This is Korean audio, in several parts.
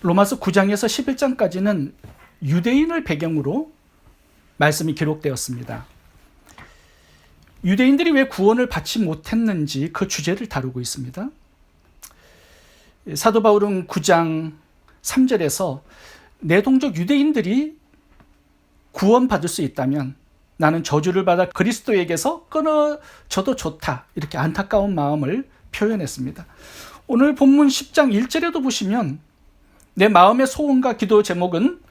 로마서 9장에서 11장까지는 유대인을 배경으로 말씀이 기록되었습니다. 유대인들이 왜 구원을 받지 못했는지 그 주제를 다루고 있습니다. 사도 바울은 9장 3절에서 내 동족 유대인들이 구원받을 수 있다면 나는 저주를 받아 그리스도에게서 끊어져도 좋다, 이렇게 안타까운 마음을 표현했습니다. 오늘 본문 10장 1절에도 보시면 내 마음의 소원과 기도 제목은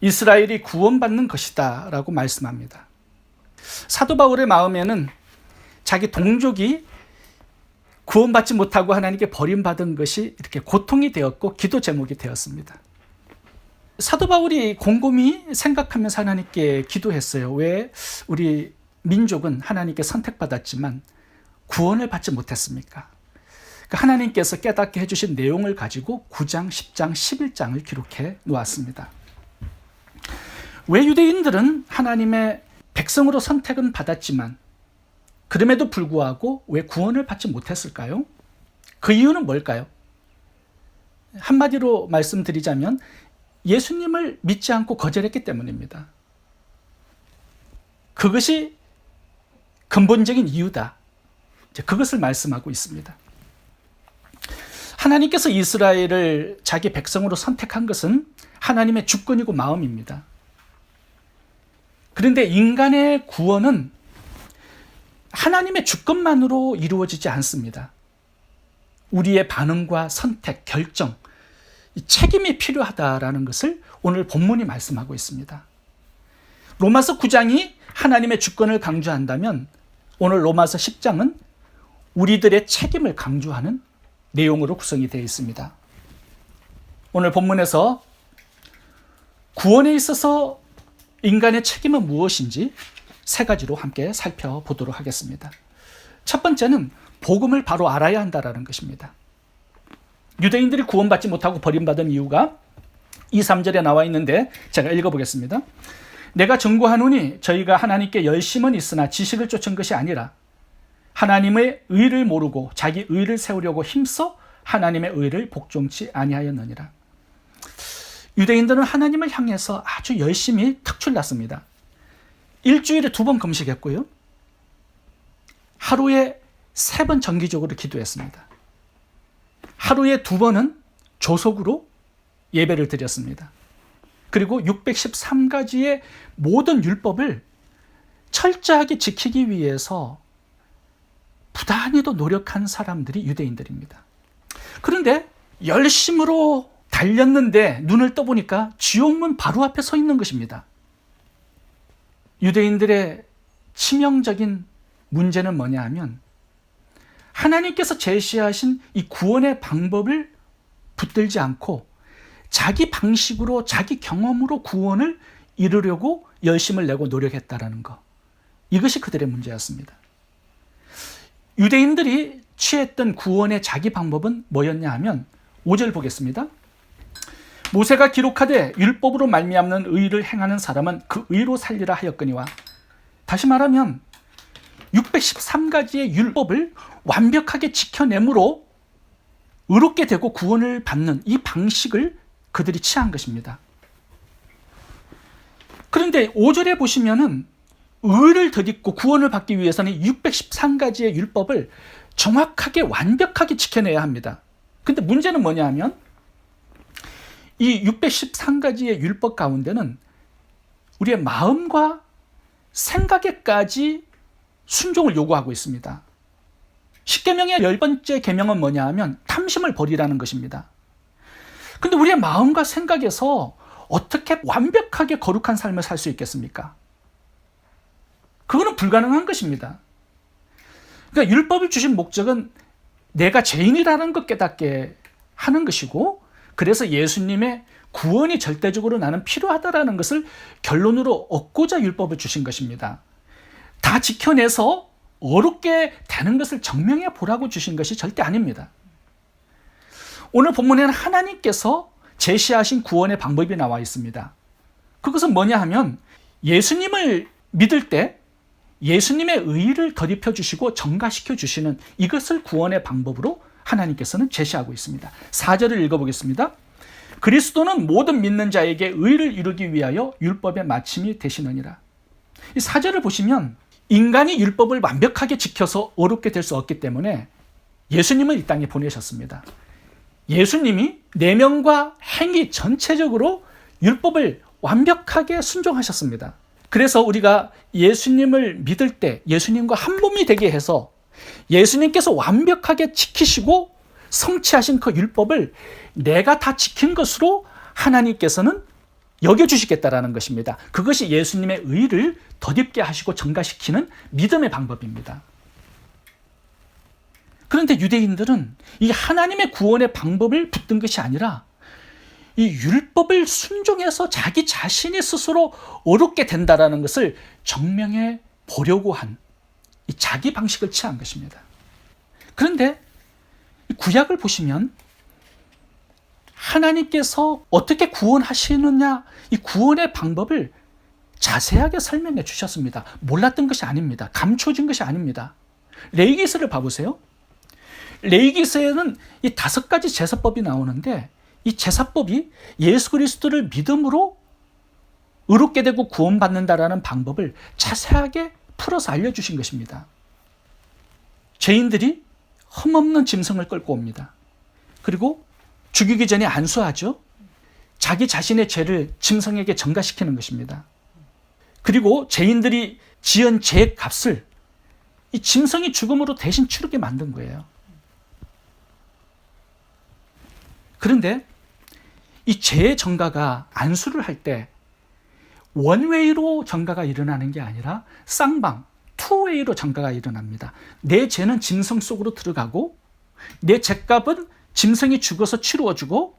이스라엘이 구원받는 것이다 라고 말씀합니다. 사도 바울의 마음에는 자기 동족이 구원받지 못하고 하나님께 버림받은 것이 이렇게 고통이 되었고 기도 제목이 되었습니다. 사도 바울이 곰곰이 생각하면서 하나님께 기도했어요. 왜 우리 민족은 하나님께 선택받았지만 구원을 받지 못했습니까? 하나님께서 깨닫게 해주신 내용을 가지고 9장, 10장, 11장을 기록해 놓았습니다. 왜 유대인들은 하나님의 백성으로 선택은 받았지만 그럼에도 불구하고 왜 구원을 받지 못했을까요? 그 이유는 뭘까요? 한마디로 말씀드리자면 예수님을 믿지 않고 거절했기 때문입니다. 그것이 근본적인 이유다. 그것을 말씀하고 있습니다. 하나님께서 이스라엘을 자기 백성으로 선택한 것은 하나님의 주권이고 마음입니다. 그런데 인간의 구원은 하나님의 주권만으로 이루어지지 않습니다. 우리의 반응과 선택, 결정, 책임이 필요하다라는 것을 오늘 본문이 말씀하고 있습니다. 로마서 9장이 하나님의 주권을 강조한다면 오늘 로마서 10장은 우리들의 책임을 강조하는 내용으로 구성이 되어 있습니다. 오늘 본문에서 구원에 있어서 인간의 책임은 무엇인지 세 가지로 함께 살펴보도록 하겠습니다. 첫 번째는 복음을 바로 알아야 한다는 것입니다. 유대인들이 구원받지 못하고 버림받은 이유가 2, 3절에 나와 있는데 제가 읽어보겠습니다. 내가 증거하노니 저희가 하나님께 열심은 있으나 지식을 쫓은 것이 아니라 하나님의 의를 모르고 자기 의를 세우려고 힘써 하나님의 의를 복종치 아니하였느니라. 유대인들은 하나님을 향해서 아주 열심히 특출났습니다. 일주일에 2번 금식했고요. 하루에 3번 정기적으로 기도했습니다. 하루에 2번은 조속으로 예배를 드렸습니다. 그리고 613가지의 모든 율법을 철저하게 지키기 위해서 부단히도 노력한 사람들이 유대인들입니다. 그런데 열심으로 달렸는데 눈을 떠보니까 지옥문 바로 앞에 서 있는 것입니다. 유대인들의 치명적인 문제는 뭐냐 하면 하나님께서 제시하신 이 구원의 방법을 붙들지 않고 자기 방식으로 자기 경험으로 구원을 이루려고 열심을 내고 노력했다라는 것, 이것이 그들의 문제였습니다. 유대인들이 취했던 구원의 자기 방법은 뭐였냐 하면 5절 보겠습니다. 모세가 기록하되 율법으로 말미암는 의를 행하는 사람은 그 의로 살리라 하였거니와, 다시 말하면 613가지의 율법을 완벽하게 지켜내므로 의롭게 되고 구원을 받는 이 방식을 그들이 취한 것입니다. 그런데 5절에 보시면은 의를 덧입고 구원을 받기 위해서는 613가지의 율법을 정확하게 완벽하게 지켜내야 합니다. 근데 문제는 뭐냐 하면 이 613가지의 율법 가운데는 우리의 마음과 생각에까지 순종을 요구하고 있습니다. 10계명의 10번째 계명은 뭐냐 하면 탐심을 버리라는 것입니다. 근데 우리의 마음과 생각에서 어떻게 완벽하게 거룩한 삶을 살 수 있겠습니까? 그거는 불가능한 것입니다. 그러니까 율법을 주신 목적은 내가 죄인이라는 것 깨닫게 하는 것이고, 그래서 예수님의 구원이 절대적으로 나는 필요하다라는 것을 결론으로 얻고자 율법을 주신 것입니다. 다 지켜내서 어렵게 되는 것을 증명해 보라고 주신 것이 절대 아닙니다. 오늘 본문에는 하나님께서 제시하신 구원의 방법이 나와 있습니다. 그것은 뭐냐 하면 예수님을 믿을 때 예수님의 의를 덧입혀 주시고 정가시켜 주시는 이것을 구원의 방법으로 하나님께서는 제시하고 있습니다. 4절을 읽어보겠습니다. 그리스도는 모든 믿는 자에게 의를 이루기 위하여 율법의 마침이 되시느니라. 이 4절을 보시면 인간이 율법을 완벽하게 지켜서 어렵게 될 수 없기 때문에 예수님을 이 땅에 보내셨습니다. 예수님이 내면과 행위 전체적으로 율법을 완벽하게 순종하셨습니다. 그래서 우리가 예수님을 믿을 때 예수님과 한 몸이 되게 해서 예수님께서 완벽하게 지키시고 성취하신 그 율법을 내가 다 지킨 것으로 하나님께서는 여겨주시겠다라는 것입니다. 그것이 예수님의 의를 덧입게 하시고 증가시키는 믿음의 방법입니다. 그런데 유대인들은 이 하나님의 구원의 방법을 붙든 것이 아니라 이 율법을 순종해서 자기 자신이 스스로 옳게 된다라는 것을 증명해 보려고 한 이 자기 방식을 취한 것입니다. 그런데 구약을 보시면 하나님께서 어떻게 구원하시느냐, 이 구원의 방법을 자세하게 설명해 주셨습니다. 몰랐던 것이 아닙니다. 감춰진 것이 아닙니다. 레위기서를 봐보세요. 레위기서에는 이 5가지 제사법이 나오는데 이 제사법이 예수 그리스도를 믿음으로 의롭게 되고 구원받는다라는 방법을 자세하게 풀어서 알려주신 것입니다. 죄인들이 흠없는 짐승을 끌고 옵니다. 그리고 죽이기 전에 안수하죠. 자기 자신의 죄를 짐승에게 전가시키는 것입니다. 그리고 죄인들이 지은 죄의 값을 이 짐승이 죽음으로 대신 치르게 만든 거예요. 그런데 이 죄의 전가가 안수를 할 때 원웨이로 전가가 일어나는 게 아니라 쌍방, 투웨이로 전가가 일어납니다. 내 죄는 짐승 속으로 들어가고 내 죄값은 짐승이 죽어서 치루어주고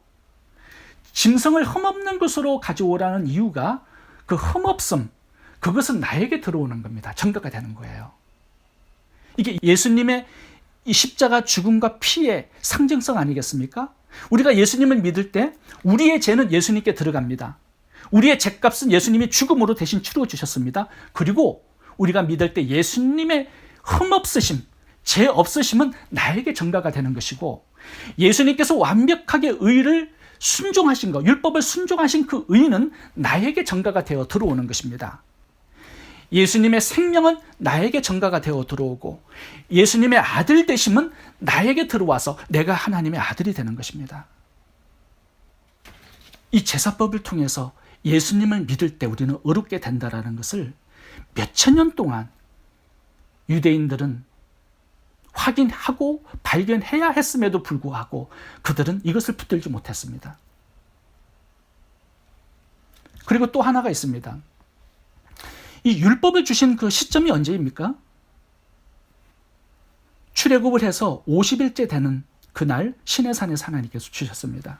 짐승을 흠없는 것으로 가져오라는 이유가 그 흠없음, 그것은 나에게 들어오는 겁니다. 전가가 되는 거예요. 이게 예수님의 이 십자가 죽음과 피의 상징성 아니겠습니까? 우리가 예수님을 믿을 때 우리의 죄는 예수님께 들어갑니다. 우리의 죄값은 예수님이 죽음으로 대신 치루어 주셨습니다. 그리고 우리가 믿을 때 예수님의 흠없으심, 죄 없으심은 나에게 전가가 되는 것이고 예수님께서 완벽하게 의를 순종하신 것, 율법을 순종하신 그 의는 나에게 전가가 되어 들어오는 것입니다. 예수님의 생명은 나에게 전가가 되어 들어오고 예수님의 아들 되심은 나에게 들어와서 내가 하나님의 아들이 되는 것입니다. 이 제사법을 통해서 예수님을 믿을 때 우리는 의롭게 된다라는 것을 몇천 년 동안 유대인들은 확인하고 발견해야 했음에도 불구하고 그들은 이것을 붙들지 못했습니다. 그리고 또 하나가 있습니다. 이 율법을 주신 그 시점이 언제입니까? 출애굽을 해서 50일째 되는 그날 시내산에서 하나님께서 주셨습니다.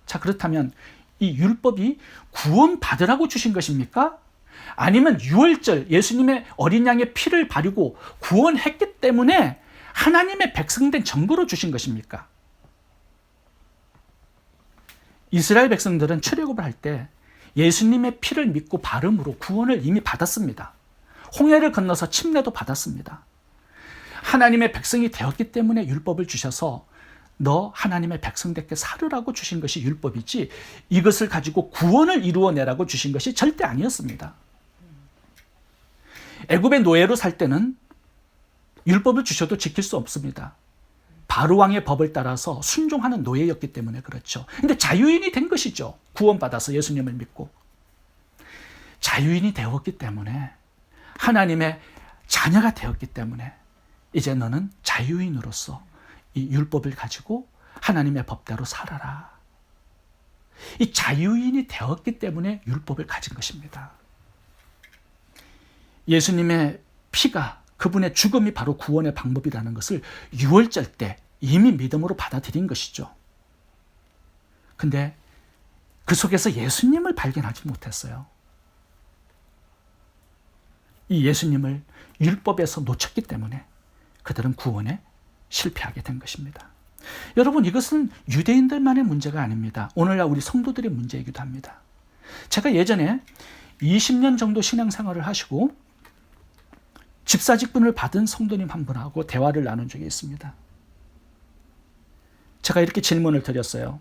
자, 그렇다면 이 율법이 구원받으라고 주신 것입니까? 아니면 유월절 예수님의 어린 양의 피를 바르고 구원했기 때문에 하나님의 백성된 증거로 주신 것입니까? 이스라엘 백성들은 출애굽을 할 때 예수님의 피를 믿고 바름으로 구원을 이미 받았습니다. 홍해를 건너서 침례도 받았습니다. 하나님의 백성이 되었기 때문에 율법을 주셔서 너 하나님의 백성답게 살으라고 주신 것이 율법이지 이것을 가지고 구원을 이루어내라고 주신 것이 절대 아니었습니다. 애굽의 노예로 살 때는 율법을 주셔도 지킬 수 없습니다. 바로왕의 법을 따라서 순종하는 노예였기 때문에 그렇죠. 근데 자유인이 된 것이죠. 구원받아서 예수님을 믿고. 자유인이 되었기 때문에 하나님의 자녀가 되었기 때문에 이제 너는 자유인으로서 이 율법을 가지고 하나님의 법대로 살아라. 이 자유인이 되었기 때문에 율법을 가진 것입니다. 예수님의 피가 그분의 죽음이 바로 구원의 방법이라는 것을 유월절 때 이미 믿음으로 받아들인 것이죠. 근데 그 속에서 예수님을 발견하지 못했어요. 이 예수님을 율법에서 놓쳤기 때문에 그들은 구원에 실패하게 된 것입니다. 여러분, 이것은 유대인들만의 문제가 아닙니다. 오늘날 우리 성도들의 문제이기도 합니다. 제가 예전에 20년 정도 신앙생활을 하시고 집사직분을 받은 성도님 한 분하고 대화를 나눈 적이 있습니다. 제가 이렇게 질문을 드렸어요.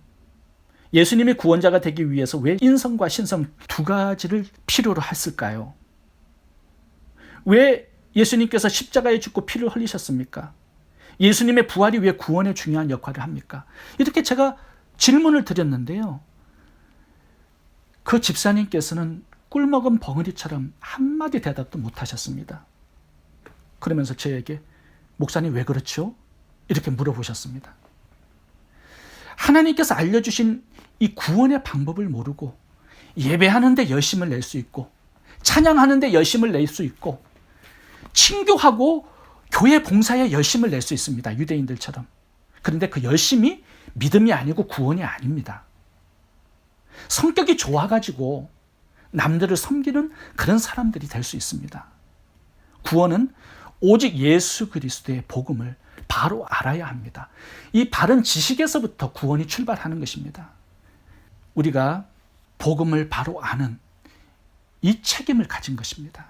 예수님이 구원자가 되기 위해서 왜 인성과 신성 두 가지를 필요로 했을까요? 왜 예수님께서 십자가에 죽고 피를 흘리셨습니까? 예수님의 부활이 왜 구원에 중요한 역할을 합니까? 이렇게 제가 질문을 드렸는데요. 그 집사님께서는 꿀먹은 벙어리처럼 한마디 대답도 못하셨습니다. 그러면서 저에게 목사님 왜 그렇죠? 이렇게 물어보셨습니다. 하나님께서 알려주신 이 구원의 방법을 모르고 예배하는데 열심을 낼 수 있고 찬양하는데 열심을 낼 수 있고 친교하고 교회 봉사에 열심을 낼 수 있습니다. 유대인들처럼. 그런데 그 열심이 믿음이 아니고 구원이 아닙니다. 성격이 좋아가지고 남들을 섬기는 그런 사람들이 될 수 있습니다. 구원은 오직 예수 그리스도의 복음을 바로 알아야 합니다. 이 바른 지식에서부터 구원이 출발하는 것입니다. 우리가 복음을 바로 아는 이 책임을 가진 것입니다.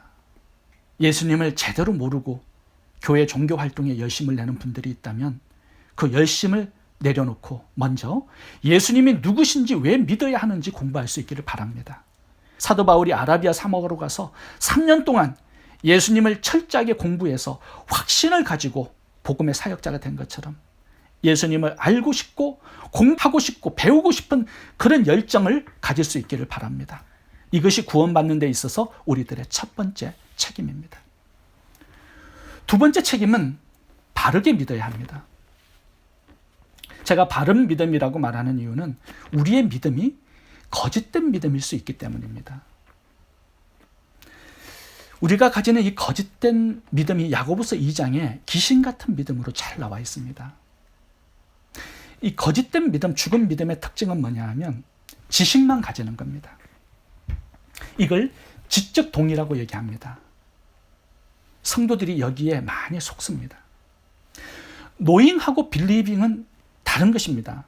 예수님을 제대로 모르고 교회 종교 활동에 열심을 내는 분들이 있다면 그 열심을 내려놓고 먼저 예수님이 누구신지 왜 믿어야 하는지 공부할 수 있기를 바랍니다. 사도 바울이 아라비아 사막으로 가서 3년 동안 예수님을 철저하게 공부해서 확신을 가지고 복음의 사역자가 된 것처럼 예수님을 알고 싶고 공부하고 싶고 배우고 싶은 그런 열정을 가질 수 있기를 바랍니다. 이것이 구원받는 데 있어서 우리들의 첫 번째 책임입니다. 두 번째 책임은 바르게 믿어야 합니다. 제가 바른 믿음이라고 말하는 이유는 우리의 믿음이 거짓된 믿음일 수 있기 때문입니다. 우리가 가지는 이 거짓된 믿음이 야고보서 2장에 귀신 같은 믿음으로 잘 나와 있습니다. 이 거짓된 믿음, 죽은 믿음의 특징은 뭐냐 하면 지식만 가지는 겁니다. 이걸 지적 동의라고 얘기합니다. 성도들이 여기에 많이 속습니다. 노잉하고 빌리빙은 다른 것입니다.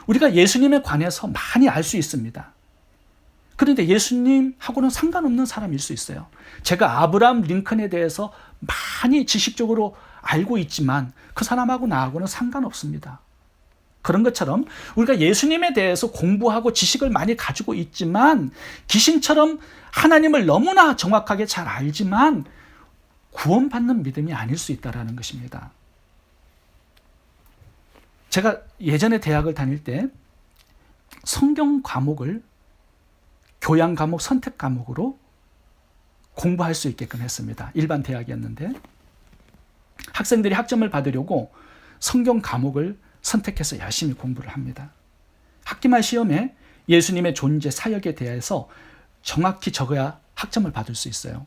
우리가 예수님에 관해서 많이 알 수 있습니다. 그런데 예수님하고는 상관없는 사람일 수 있어요. 제가 아브라함 링컨에 대해서 많이 지식적으로 알고 있지만 그 사람하고 나하고는 상관없습니다. 그런 것처럼 우리가 예수님에 대해서 공부하고 지식을 많이 가지고 있지만 귀신처럼 하나님을 너무나 정확하게 잘 알지만 구원받는 믿음이 아닐 수 있다는 것입니다. 제가 예전에 대학을 다닐 때 성경 과목을 교양 과목, 선택 과목으로 공부할 수 있게끔 했습니다. 일반 대학이었는데 학생들이 학점을 받으려고 성경 과목을 선택해서 열심히 공부를 합니다. 학기말 시험에 예수님의 존재, 사역에 대해서 정확히 적어야 학점을 받을 수 있어요.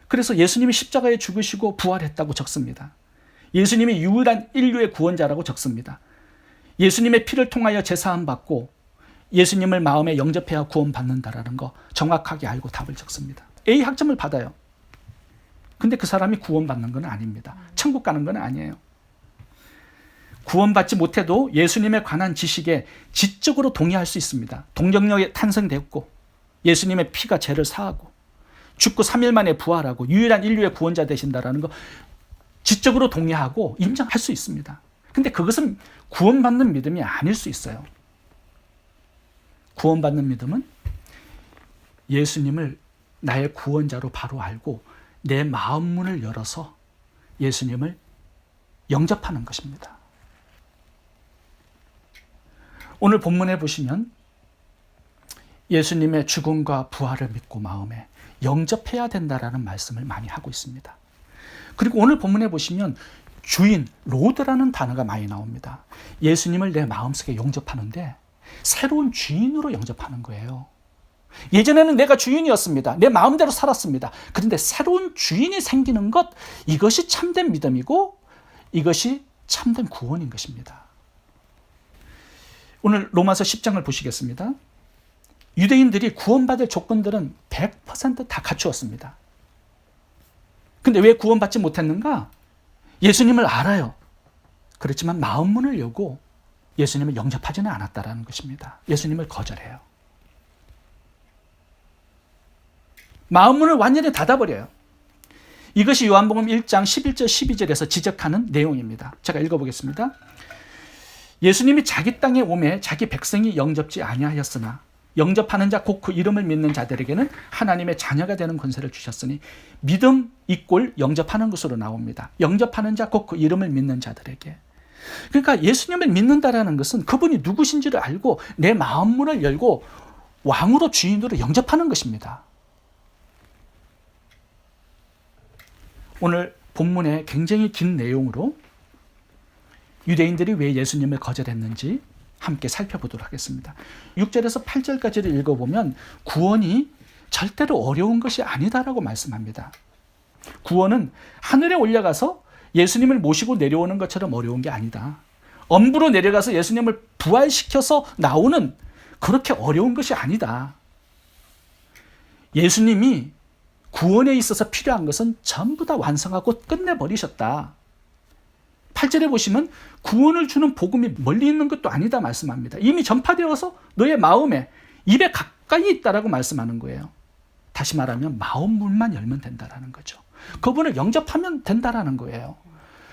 그래서 예수님이 십자가에 죽으시고 부활했다고 적습니다. 예수님이 유일한 인류의 구원자라고 적습니다. 예수님의 피를 통하여 제사함 받고 예수님을 마음에 영접해야 구원받는다라는 거 정확하게 알고 답을 적습니다. A 학점을 받아요. 근데 그 사람이 구원받는 건 아닙니다. 천국 가는 건 아니에요. 구원받지 못해도 예수님에 관한 지식에 지적으로 동의할 수 있습니다. 동정력에 탄생됐고 예수님의 피가 죄를 사하고 죽고 3일 만에 부활하고 유일한 인류의 구원자 되신다라는 거 지적으로 동의하고 인정할 수 있습니다. 근데 그것은 구원받는 믿음이 아닐 수 있어요. 구원받는 믿음은 예수님을 나의 구원자로 바로 알고 내 마음 문을 열어서 예수님을 영접하는 것입니다. 오늘 본문에 보시면 예수님의 죽음과 부활을 믿고 마음에 영접해야 된다라는 말씀을 많이 하고 있습니다. 그리고 오늘 본문에 보시면 주인, 로드라는 단어가 많이 나옵니다. 예수님을 내 마음속에 영접하는데 새로운 주인으로 영접하는 거예요. 예전에는 내가 주인이었습니다. 내 마음대로 살았습니다. 그런데 새로운 주인이 생기는 것, 이것이 참된 믿음이고 이것이 참된 구원인 것입니다. 오늘 로마서 10장을 보시겠습니다. 유대인들이 구원받을 조건들은 100% 다 갖추었습니다. 근데 왜 구원받지 못했는가? 예수님을 알아요. 그렇지만 마음 문을 열고 예수님을 영접하지는 않았다라는 것입니다. 예수님을 거절해요. 마음 문을 완전히 닫아버려요. 이것이 요한복음 1장 11절 12절에서 지적하는 내용입니다. 제가 읽어보겠습니다. 예수님이 자기 땅에 오매 자기 백성이 영접지 아니하였으나 영접하는 자 곧 그 이름을 믿는 자들에게는 하나님의 자녀가 되는 권세를 주셨으니 믿음 이꼴 영접하는 것으로 나옵니다. 영접하는 자 곧 그 이름을 믿는 자들에게. 그러니까 예수님을 믿는다라는 것은 그분이 누구신지를 알고 내 마음문을 열고 왕으로 주인으로 영접하는 것입니다. 오늘 본문의 굉장히 긴 내용으로 유대인들이 왜 예수님을 거절했는지 함께 살펴보도록 하겠습니다. 6절에서 8절까지를 읽어보면 구원이 절대로 어려운 것이 아니다라고 말씀합니다. 구원은 하늘에 올라가서 예수님을 모시고 내려오는 것처럼 어려운 게 아니다. 엄부로 내려가서 예수님을 부활시켜서 나오는 그렇게 어려운 것이 아니다. 예수님이 구원에 있어서 필요한 것은 전부 다 완성하고 끝내버리셨다. 8절에 보시면 구원을 주는 복음이 멀리 있는 것도 아니다 말씀합니다. 이미 전파되어서 너의 마음에 입에 가까이 있다라고 말씀하는 거예요. 다시 말하면 마음문만 열면 된다라는 거죠. 그분을 영접하면 된다라는 거예요.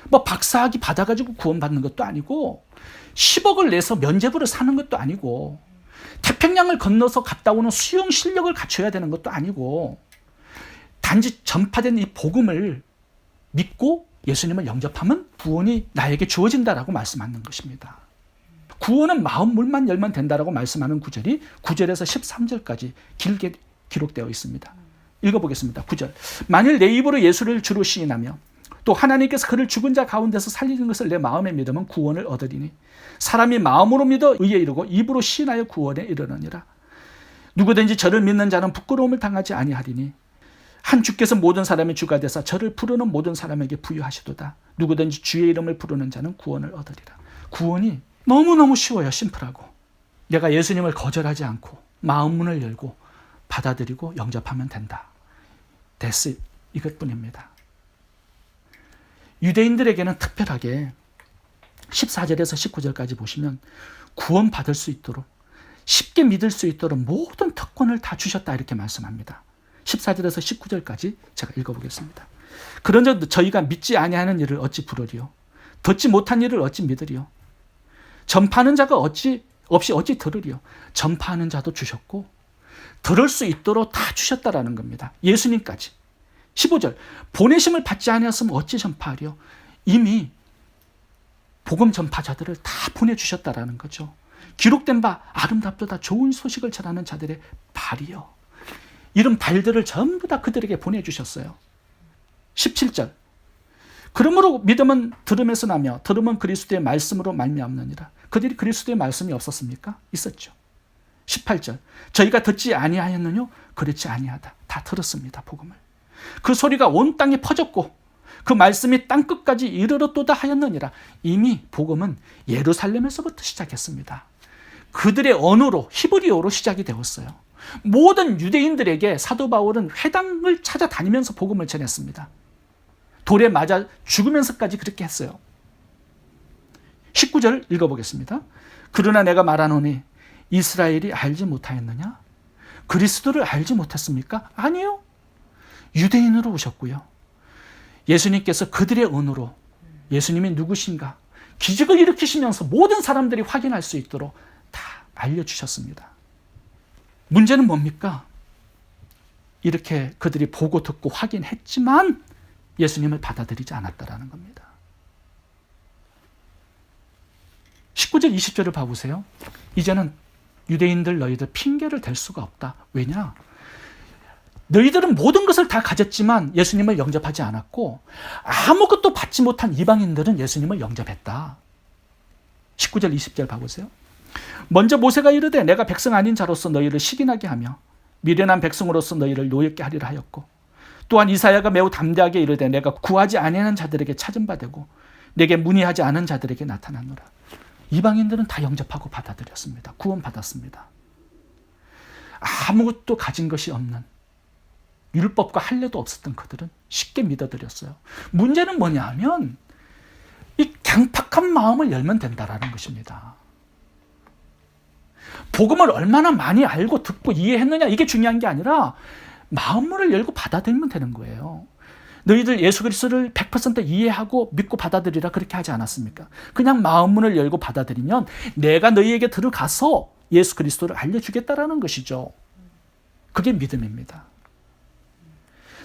뭐 박사학위 받아가지고 구원받는 것도 아니고 10억을 내서 면죄부를 사는 것도 아니고 태평양을 건너서 갔다 오는 수영 실력을 갖춰야 되는 것도 아니고 단지 전파된 이 복음을 믿고 예수님을 영접하면 구원이 나에게 주어진다라고 말씀하는 것입니다. 구원은 마음문만 열면 된다라고 말씀하는 구절이 9절에서 13절까지 길게 기록되어 있습니다. 읽어보겠습니다. 9절. 만일 내 입으로 예수를 주로 시인하며 또 하나님께서 그를 죽은 자 가운데서 살리는 것을 내 마음에 믿으면 구원을 얻으리니 사람이 마음으로 믿어 의에 이르고 입으로 시인하여 구원에 이르느니라. 누구든지 저를 믿는 자는 부끄러움을 당하지 아니하리니 한 주께서 모든 사람의 주가 되사 저를 부르는 모든 사람에게 부유하시도다. 누구든지 주의 이름을 부르는 자는 구원을 얻으리라. 구원이 너무너무 쉬워요. 심플하고. 내가 예수님을 거절하지 않고 마음문을 열고 받아들이고 영접하면 된다. That's it. 이것뿐입니다. 유대인들에게는 특별하게 14절에서 19절까지 보시면 구원받을 수 있도록 쉽게 믿을 수 있도록 모든 특권을 다 주셨다 이렇게 말씀합니다. 14절에서 19절까지 제가 읽어보겠습니다. 그런즉 저희가 믿지 아니하는 일을 어찌 부르리요? 듣지 못한 일을 어찌 믿으리요? 전파하는 자가 없이 어찌 들으리요? 전파하는 자도 주셨고 들을 수 있도록 다 주셨다라는 겁니다. 예수님까지. 15절 보내심을 받지 아니하였으면 어찌 전파하리요? 이미 복음 전파자들을 다 보내주셨다라는 거죠. 기록된 바 아름답도다 좋은 소식을 전하는 자들의 발이요. 이런 발들을 전부 다 그들에게 보내주셨어요. 17절 그러므로 믿음은 들음에서 나며 들음은 그리스도의 말씀으로 말미암느니라. 그들이 그리스도의 말씀이 없었습니까? 있었죠. 18절 저희가 듣지 아니하였느뇨? 그렇지 아니하다. 다 들었습니다. 복음을. 그 소리가 온 땅에 퍼졌고 그 말씀이 땅끝까지 이르렀도다 하였느니라. 이미 복음은 예루살렘에서부터 시작했습니다. 그들의 언어로 히브리어로 시작이 되었어요. 모든 유대인들에게 사도 바울은 회당을 찾아다니면서 복음을 전했습니다. 돌에 맞아 죽으면서까지 그렇게 했어요. 19절 읽어보겠습니다. 그러나 내가 말하노니 이스라엘이 알지 못하였느냐? 그리스도를 알지 못했습니까? 아니요. 유대인으로 오셨고요. 예수님께서 그들의 언어로 예수님이 누구신가 기적을 일으키시면서 모든 사람들이 확인할 수 있도록 다 알려주셨습니다. 문제는 뭡니까? 이렇게 그들이 보고 듣고 확인했지만 예수님을 받아들이지 않았다라는 겁니다. 19절 20절을 봐보세요. 이제는 유대인들 너희들 핑계를 댈 수가 없다. 왜냐? 너희들은 모든 것을 다 가졌지만 예수님을 영접하지 않았고 아무것도 받지 못한 이방인들은 예수님을 영접했다. 19절 20절 봐보세요. 먼저 모세가 이르되 내가 백성 아닌 자로서 너희를 시기나게 하며 미련한 백성으로서 너희를 노엽게 하리라 하였고 또한 이사야가 매우 담대하게 이르되 내가 구하지 아니하는 자들에게 찾은 바 되고 내게 문의하지 않은 자들에게 나타나노라. 이방인들은 다 영접하고 받아들였습니다. 구원받았습니다. 아무것도 가진 것이 없는 율법과 할례도 없었던 그들은 쉽게 믿어들였어요. 문제는 뭐냐 하면 이 강팍한 마음을 열면 된다라는 것입니다. 복음을 얼마나 많이 알고 듣고 이해했느냐 이게 중요한 게 아니라 마음문을 열고 받아들이면 되는 거예요. 너희들 예수 그리스도를 100% 이해하고 믿고 받아들이라 그렇게 하지 않았습니까? 그냥 마음 문을 열고 받아들이면 내가 너희에게 들어가서 예수 그리스도를 알려주겠다라는 것이죠. 그게 믿음입니다.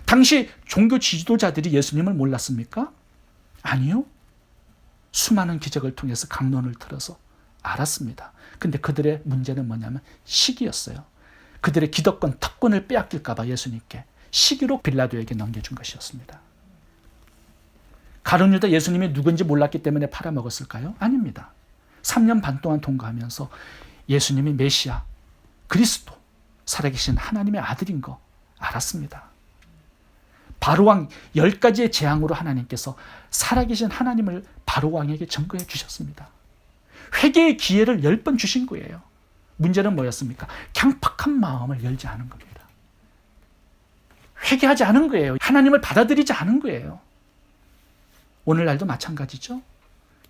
당시 종교 지도자들이 예수님을 몰랐습니까? 아니요. 수많은 기적을 통해서 강론을 들어서 알았습니다. 근데 그들의 문제는 뭐냐면 시기였어요. 그들의 기득권, 특권을 빼앗길까 봐 예수님께 시기로 빌라도에게 넘겨준 것이었습니다. 가룟 유다 예수님이 누군지 몰랐기 때문에 팔아먹었을까요? 아닙니다. 3년 반 동안 통과하면서 예수님이 메시아, 그리스도, 살아계신 하나님의 아들인 거 알았습니다. 바로왕 10가지의 재앙으로 하나님께서 살아계신 하나님을 바로왕에게 증거해 주셨습니다. 회개의 기회를 10번 주신 거예요. 문제는 뭐였습니까? 강팍한 마음을 열지 않은 겁니다. 회개하지 않은 거예요. 하나님을 받아들이지 않은 거예요. 오늘날도 마찬가지죠.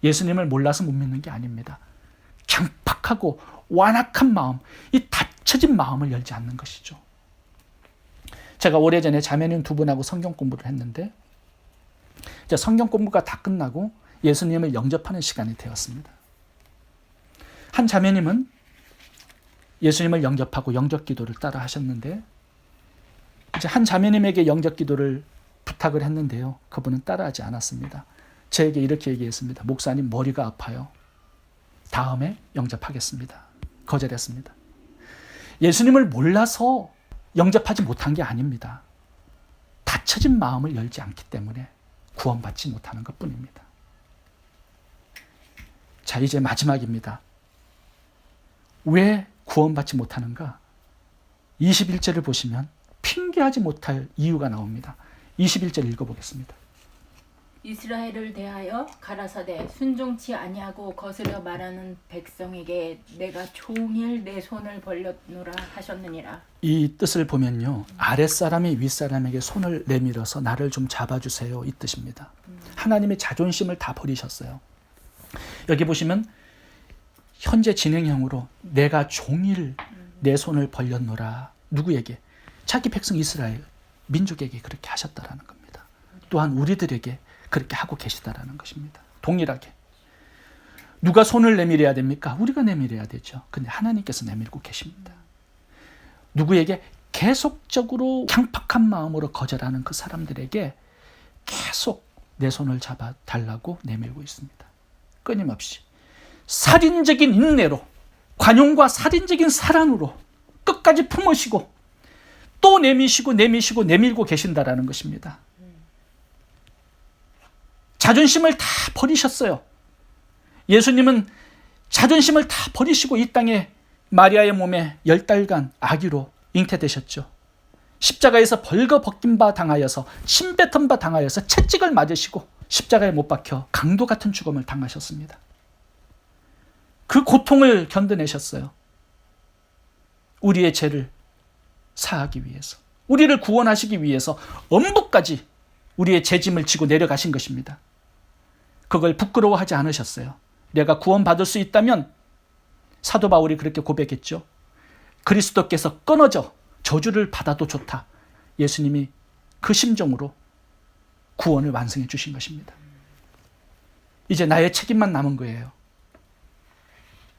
예수님을 몰라서 못 믿는 게 아닙니다. 강팍하고 완악한 마음, 이 닫혀진 마음을 열지 않는 것이죠. 제가 오래전에 자매님 2분하고 성경 공부를 했는데 이제 성경 공부가 다 끝나고 예수님을 영접하는 시간이 되었습니다. 한 자매님은 예수님을 영접하고 영접 기도를 따라 하셨는데 이제 한 자매님에게 영접 기도를 부탁을 했는데요. 그분은 따라하지 않았습니다. 저에게 이렇게 얘기했습니다. 목사님, 머리가 아파요. 다음에 영접하겠습니다. 거절했습니다. 예수님을 몰라서 영접하지 못한 게 아닙니다. 닫혀진 마음을 열지 않기 때문에 구원받지 못하는 것뿐입니다. 자, 이제 마지막입니다. 왜 구원받지 못하는가? 21절을 보시면 핑계하지 못할 이유가 나옵니다. 21절 읽어보겠습니다. 이스라엘을 대하여 가라사대 순종치 아니하고 거스려 말하는 백성에게 내가 종일 내 손을 벌렸노라 하셨느니라. 이 뜻을 보면요, 아랫사람이 윗사람에게 손을 내밀어서 나를 좀 잡아주세요, 이 뜻입니다. 하나님의 자존심을 다 버리셨어요. 여기 보시면 현재 진행형으로 내가 종일 내 손을 벌렸노라. 누구에게? 자기 백성 이스라엘 민족에게 그렇게 하셨다라는 겁니다. 또한 우리들에게 그렇게 하고 계시다라는 것입니다. 동일하게. 누가 손을 내밀어야 됩니까? 우리가 내밀어야 되죠. 근데 하나님께서 내밀고 계십니다. 누구에게? 계속적으로 강팍한 마음으로 거절하는 그 사람들에게 계속 내 손을 잡아 달라고 내밀고 있습니다. 끊임없이. 살인적인 인내로, 관용과 살인적인 사랑으로 끝까지 품으시고 또 내미시고 내밀고 계신다라는 것입니다. 자존심을 다 버리셨어요. 예수님은 자존심을 다 버리시고 이 땅에 마리아의 몸에 10달간 아기로 잉태되셨죠. 십자가에서 벌거벗긴 바 당하여서 침뱉은 바 당하여서 채찍을 맞으시고 십자가에 못 박혀 강도 같은 죽음을 당하셨습니다. 그 고통을 견뎌내셨어요. 우리의 죄를 사하기 위해서, 우리를 구원하시기 위해서 엄부까지 우리의 죄짐을 지고 내려가신 것입니다. 그걸 부끄러워하지 않으셨어요. 내가 구원받을 수 있다면, 사도 바울이 그렇게 고백했죠. 그리스도께서 끊어져 저주를 받아도 좋다. 예수님이 그 심정으로 구원을 완성해 주신 것입니다. 이제 나의 책임만 남은 거예요.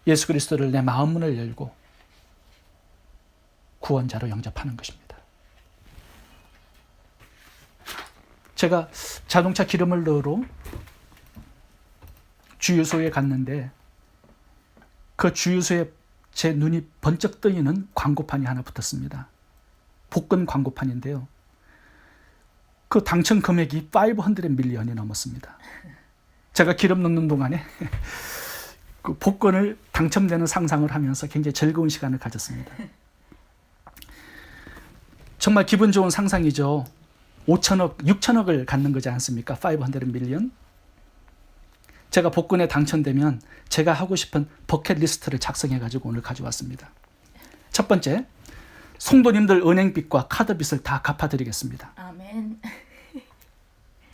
예수 그리스도를 내 마음 문을 열고 구원자로 영접하는 것입니다. 제가 자동차 기름을 넣으러 주유소에 갔는데 그 주유소에 제 눈이 번쩍 뜨이는 광고판이 하나 붙었습니다. 복권 광고판인데요. 그 당첨 금액이 500 밀리언이 넘었습니다. 제가 기름 넣는 동안에 그 복권을 당첨되는 상상을 하면서 굉장히 즐거운 시간을 가졌습니다. 정말 기분 좋은 상상이죠. 5천억, 6천억을 갖는 거지 않습니까? 500 밀리언. 제가 복권에 당첨되면 제가 하고 싶은 버킷리스트를 작성해가지고 오늘 가져왔습니다. 첫 번째, 성도님들 은행빚과 카드빚을 다 갚아드리겠습니다. 아멘.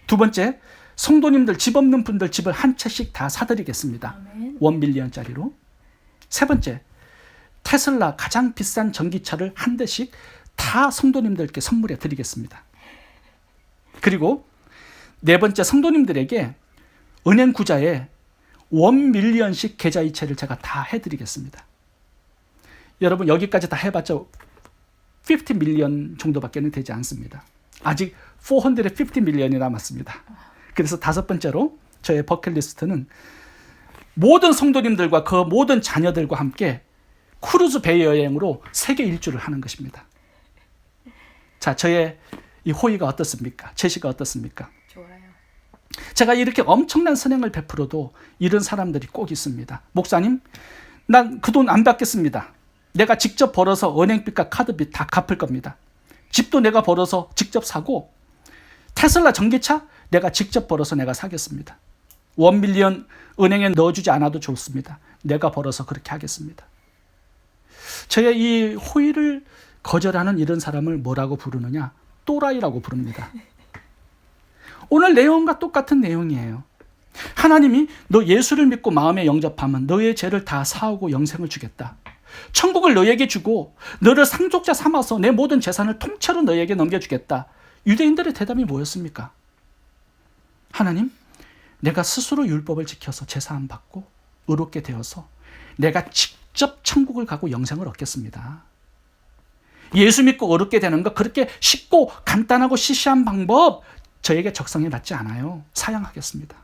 두 번째, 성도님들 집 없는 분들 집을 한 채씩 다 사드리겠습니다. 아멘. 1 밀리언짜리로. 세 번째, 테슬라 가장 비싼 전기차를 한 대씩 다 성도님들께 선물해 드리겠습니다. 그리고 네 번째, 성도님들에게 은행 구자에 1밀리언씩 계좌이체를 제가 다 해드리겠습니다. 여러분 여기까지 다 해봤자 50 밀리언 정도밖에 되지 않습니다. 아직 450 밀리언이 남았습니다. 그래서 다섯 번째로 저의 버킷리스트는 모든 성도님들과 그 모든 자녀들과 함께 크루즈 배 여행으로 세계 일주를 하는 것입니다. 자, 저의 이 호의가 어떻습니까? 제시가 어떻습니까? 좋아요. 제가 이렇게 엄청난 선행을 베풀어도 이런 사람들이 꼭 있습니다. 목사님, 난 그 돈 안 받겠습니다. 내가 직접 벌어서 은행빚과 카드빚 다 갚을 겁니다. 집도 내가 벌어서 직접 사고 테슬라 전기차 내가 직접 벌어서 내가 사겠습니다. 1밀리언 은행에 넣어주지 않아도 좋습니다. 내가 벌어서 그렇게 하겠습니다. 저의 이 호의를 거절하는 이런 사람을 뭐라고 부르느냐? 또라이라고 부릅니다. 오늘 내용과 똑같은 내용이에요. 하나님이 너 예수를 믿고 마음에 영접하면 너의 죄를 다 사하고 영생을 주겠다. 천국을 너에게 주고 너를 상속자 삼아서 내 모든 재산을 통째로 너에게 넘겨주겠다. 유대인들의 대답이 뭐였습니까? 하나님, 내가 스스로 율법을 지켜서 제사함 받고 의롭게 되어서 내가 직접 천국을 가고 영생을 얻겠습니다. 예수 믿고 의롭게 되는 것 그렇게 쉽고 간단하고 시시한 방법 저에게 적성에 맞지 않아요. 사양하겠습니다.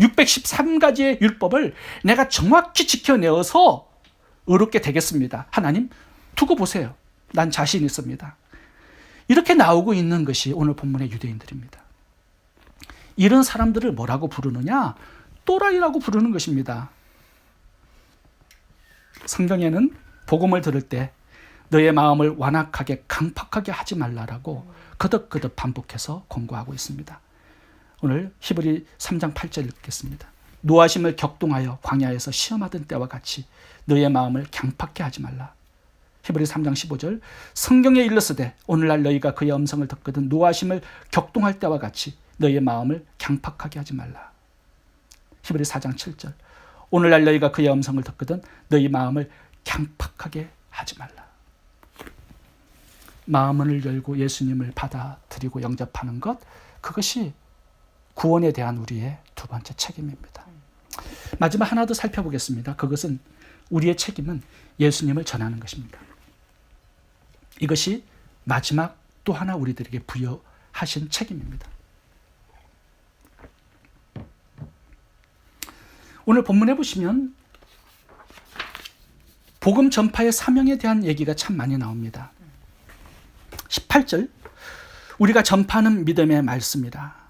613가지의 율법을 내가 정확히 지켜내어서 의롭게 되겠습니다. 하나님, 두고 보세요. 난 자신 있습니다. 이렇게 나오고 있는 것이 오늘 본문의 유대인들입니다. 이런 사람들을 뭐라고 부르느냐? 또라이라고 부르는 것입니다. 성경에는 복음을 들을 때 너의 마음을 완악하게 강팍하게 하지 말라라고 거듭거듭 반복해서 권고하고 있습니다. 오늘 히브리 3장 8절 읽겠습니다. 노하심을 격동하여 광야에서 시험하던 때와 같이 너의 마음을 강팍하게 하지 말라. 히브리 3장 15절 성경에 일렀으되 오늘날 너희가 그의 음성을 듣거든 노하심을 격동할 때와 같이 너의 마음을 강팍하게 하지 말라. 히브리 4장 7절 오늘날 너희가 그의 음성을 듣거든 너희 마음을 강팍하게 하지 말라. 마음을 열고 예수님을 받아들이고 영접하는 것, 그것이 구원에 대한 우리의 두 번째 책임입니다. 마지막 하나 더 살펴보겠습니다. 그것은 우리의 책임은 예수님을 전하는 것입니다. 이것이 마지막 또 하나 우리들에게 부여하신 책임입니다. 오늘 본문에 보시면 복음 전파의 사명에 대한 얘기가 참 많이 나옵니다. 18절 우리가 전파하는 믿음의 말씀이라.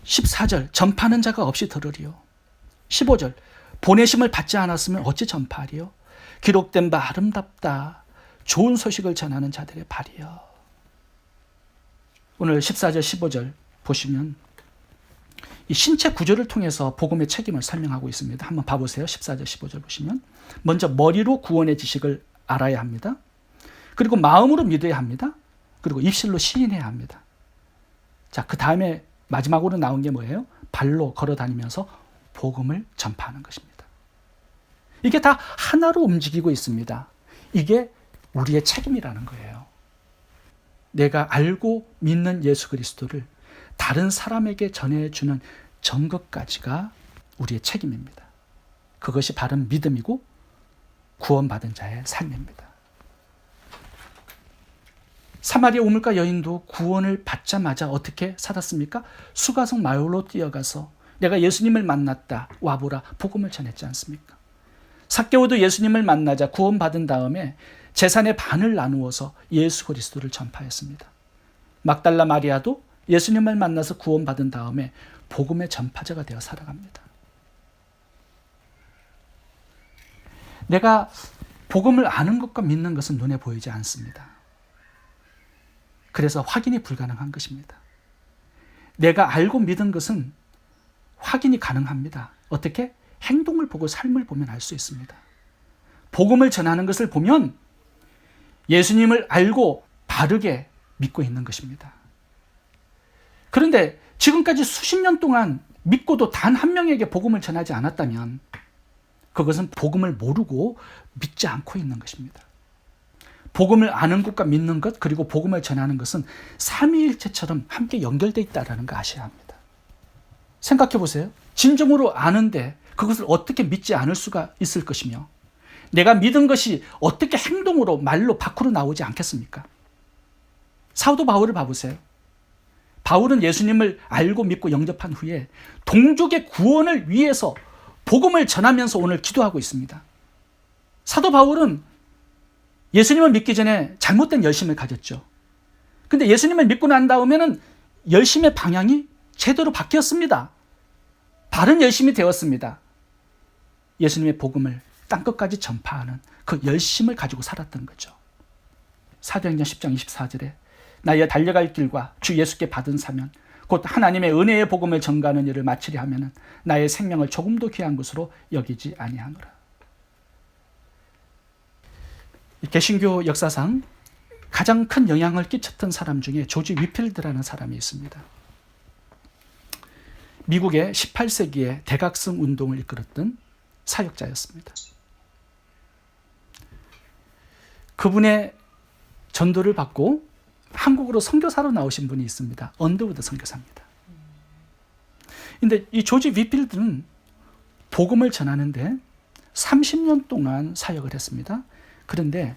14절 전파하는 자가 없이 들으리요. 15절 보내심을 받지 않았으면 어찌 전파하리요. 기록된 바 아름답다 좋은 소식을 전하는 자들의 발이요. 오늘 14절 15절 보시면 이 신체 구조를 통해서 복음의 책임을 설명하고 있습니다. 한번 봐보세요. 14절 15절 보시면 먼저 머리로 구원의 지식을 알아야 합니다. 그리고 마음으로 믿어야 합니다. 그리고 입술로 시인해야 합니다. 자, 그 다음에 마지막으로 나온 게 뭐예요? 발로 걸어 다니면서 복음을 전파하는 것입니다. 이게 다 하나로 움직이고 있습니다. 이게 우리의 책임이라는 거예요. 내가 알고 믿는 예수 그리스도를 다른 사람에게 전해주는 전것까지가 우리의 책임입니다. 그것이 바른 믿음이고 구원받은 자의 삶입니다. 사마리아 우물가 여인도 구원을 받자마자 어떻게 살았습니까? 수가성 마을로 뛰어가서 내가 예수님을 만났다 와보라 복음을 전했지 않습니까? 삭개오도 예수님을 만나자 구원받은 다음에 재산의 반을 나누어서 예수 그리스도를 전파했습니다. 막달라 마리아도 예수님을 만나서 구원받은 다음에 복음의 전파자가 되어 살아갑니다. 내가 복음을 아는 것과 믿는 것은 눈에 보이지 않습니다. 그래서 확인이 불가능한 것입니다. 내가 알고 믿은 것은 확인이 가능합니다. 어떻게? 행동을 보고 삶을 보면 알 수 있습니다. 복음을 전하는 것을 보면 예수님을 알고 바르게 믿고 있는 것입니다. 그런데 지금까지 수십 년 동안 믿고도 단 한 명에게 복음을 전하지 않았다면 그것은 복음을 모르고 믿지 않고 있는 것입니다. 복음을 아는 것과 믿는 것, 그리고 복음을 전하는 것은 삼위일체처럼 함께 연결되어 있다는 거 아셔야 합니다. 생각해 보세요. 진정으로 아는데 그것을 어떻게 믿지 않을 수가 있을 것이며, 내가 믿은 것이 어떻게 행동으로, 말로 밖으로 나오지 않겠습니까? 사도 바울을 봐보세요. 바울은 예수님을 알고 믿고 영접한 후에 동족의 구원을 위해서 복음을 전하면서 오늘 기도하고 있습니다. 사도 바울은 예수님을 믿기 전에 잘못된 열심을 가졌죠. 근데 예수님을 믿고 난 다음에는 열심의 방향이 제대로 바뀌었습니다. 바른 열심이 되었습니다. 예수님의 복음을 땅끝까지 전파하는 그 열심을 가지고 살았던 거죠. 사도행전 10장 24절에 나의 달려갈 길과 주 예수께 받은 사명 곧 하나님의 은혜의 복음을 전가하는 일을 마치려 하면 나의 생명을 조금도 귀한 것으로 여기지 아니하노라. 개신교 역사상 가장 큰 영향을 끼쳤던 사람 중에 조지 위필드라는 사람이 있습니다. 미국의 18세기의 대각성 운동을 이끌었던 사역자였습니다. 그분의 전도를 받고 한국으로 선교사로 나오신 분이 있습니다. 언더우드 선교사입니다. 그런데 이 조지 위필드는 복음을 전하는데 30년 동안 사역을 했습니다. 그런데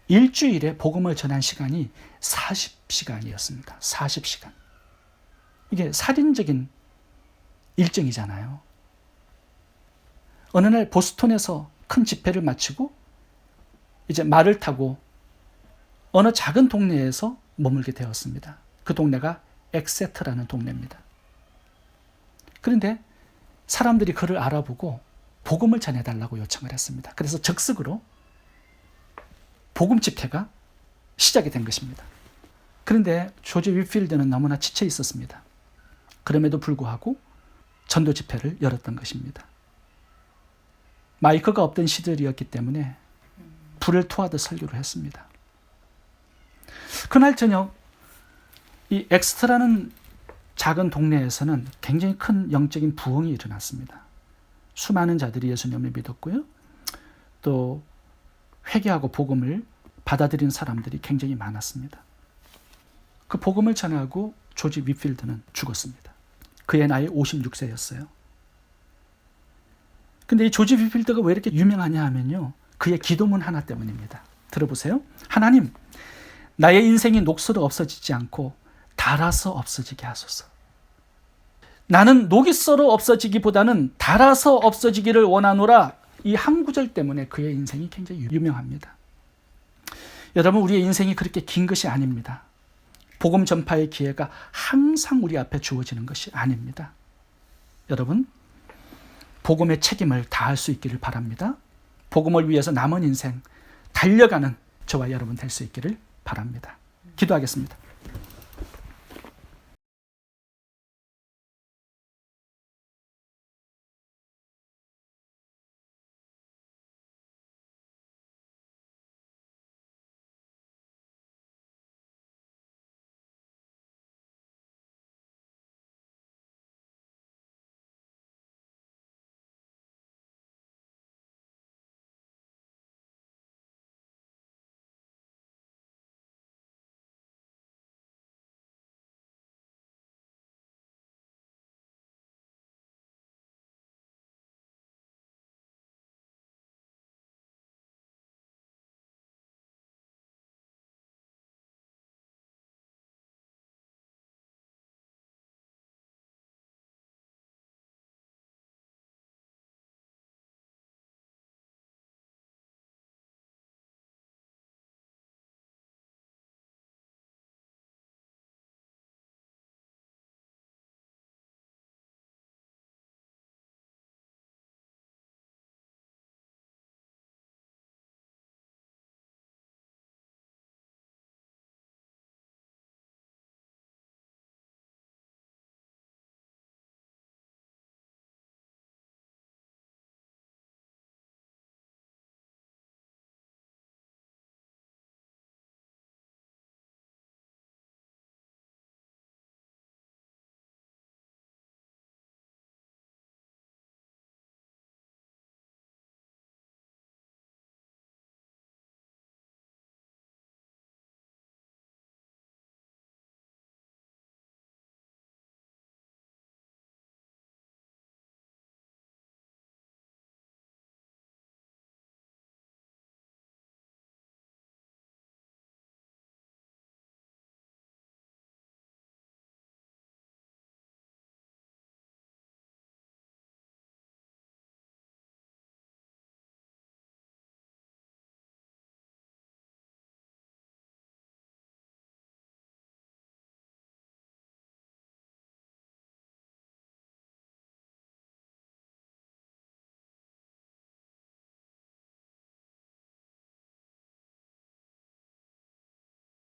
일주일에 복음을 전한 시간이 40시간이었습니다. 40시간. 이게 살인적인 일정이잖아요. 어느 날 보스턴에서 큰 집회를 마치고 이제 말을 타고 어느 작은 동네에서 머물게 되었습니다. 그 동네가 엑세터라는 동네입니다. 그런데 사람들이 그를 알아보고 복음을 전해달라고 요청을 했습니다. 그래서 적극으로 복음 집회가 시작이 된 것입니다. 그런데 조지 위필드는 너무나 지쳐 있었습니다. 그럼에도 불구하고 전도 집회를 열었던 것입니다. 마이크가 없던 시절이었기 때문에 불을 토하듯 설교를 했습니다. 그날 저녁 이 엑스트라는 작은 동네에서는 굉장히 큰 영적인 부흥이 일어났습니다. 수많은 자들이 예수님을 믿었고요. 또 회개하고 복음을 받아들인 사람들이 굉장히 많았습니다. 그 복음을 전하고 조지 위필드는 죽었습니다. 그의 나이 56세였어요. 근데 이 조지 위필드가 왜 이렇게 유명하냐 하면요. 그의 기도문 하나 때문입니다. 들어보세요. 하나님, 나의 인생이 녹슬어 없어지지 않고 닳아서 없어지게 하소서. 나는 녹이 썰어 없어지기보다는 닳아서 없어지기를 원하노라. 이 한 구절 때문에 그의 인생이 굉장히 유명합니다. 여러분, 우리의 인생이 그렇게 긴 것이 아닙니다. 복음 전파의 기회가 항상 우리 앞에 주어지는 것이 아닙니다. 여러분, 복음의 책임을 다할 수 있기를 바랍니다. 복음을 위해서 남은 인생 달려가는 저와 여러분 될 수 있기를 바랍니다. 기도하겠습니다.